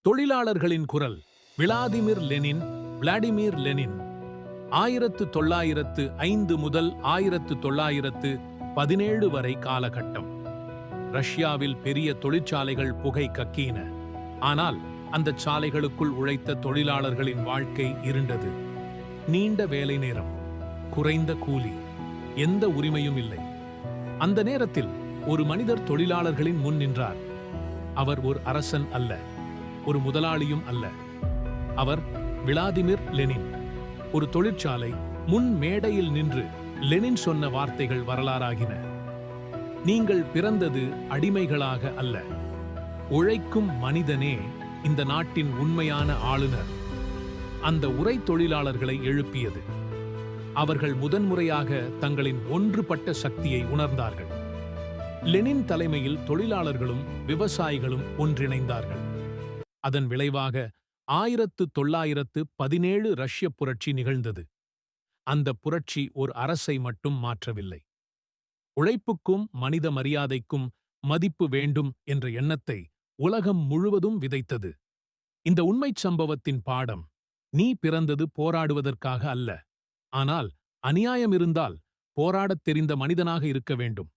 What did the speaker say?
தொழிலாளர்களின் குரல். Vladimir Lenin 1905 முதல் 1917 வரை காலகட்டம். ரஷ்யாவில் பெரிய தொழிற்சாலைகள் புகை கக்கின. ஆனால் அந்த சாலைகளுக்குள் உழைத்த தொழிலாளர்களின் வாழ்க்கை இருண்டது. நீண்ட வேலை நேரம், குறைந்த கூலி, எந்த உரிமையும் இல்லை. அந்த நேரத்தில் ஒரு மனிதர் தொழிலாளர்களின் முன் நின்றார். அவர் ஒரு அரசன் அல்ல, ஒரு முதலாளியும் அல்ல. அவர் விளாடிமிர் லெனின். ஒரு தொழிற்சாலை முன் மேடையில் நின்று லெனின் சொன்ன வார்த்தைகள் வரலாறாகின. நீங்கள் பிறந்தது அடிமைகளாக அல்ல, உழைக்கும் மனிதனே இந்த நாட்டின் உண்மையான ஆளுநர். அந்த உரை தொழிலாளர்களை எழுப்பியது. அவர்கள் முதன்முறையாக தங்களின் ஒன்றுபட்ட சக்தியை உணர்ந்தார்கள். லெனின் தலைமையில் தொழிலாளர்களும் விவசாயிகளும் ஒன்றிணைந்தார்கள். அதன் விளைவாக 1917 ரஷ்ய புரட்சி நிகழ்ந்தது. அந்த புரட்சி ஒரு அரசை மட்டும் மாற்றவில்லை. உழைப்புக்கும் மனித மரியாதைக்கும் மதிப்பு வேண்டும் என்ற எண்ணத்தை உலகம் முழுவதும் விதைத்தது. இந்த உண்மைச் சம்பவத்தின் பாடம்: நீ பிறந்தது போராடுவதற்காக அல்ல, ஆனால் அநியாயம் இருந்தால் போராடத் தெரிந்த மனிதனாக இருக்க வேண்டும்.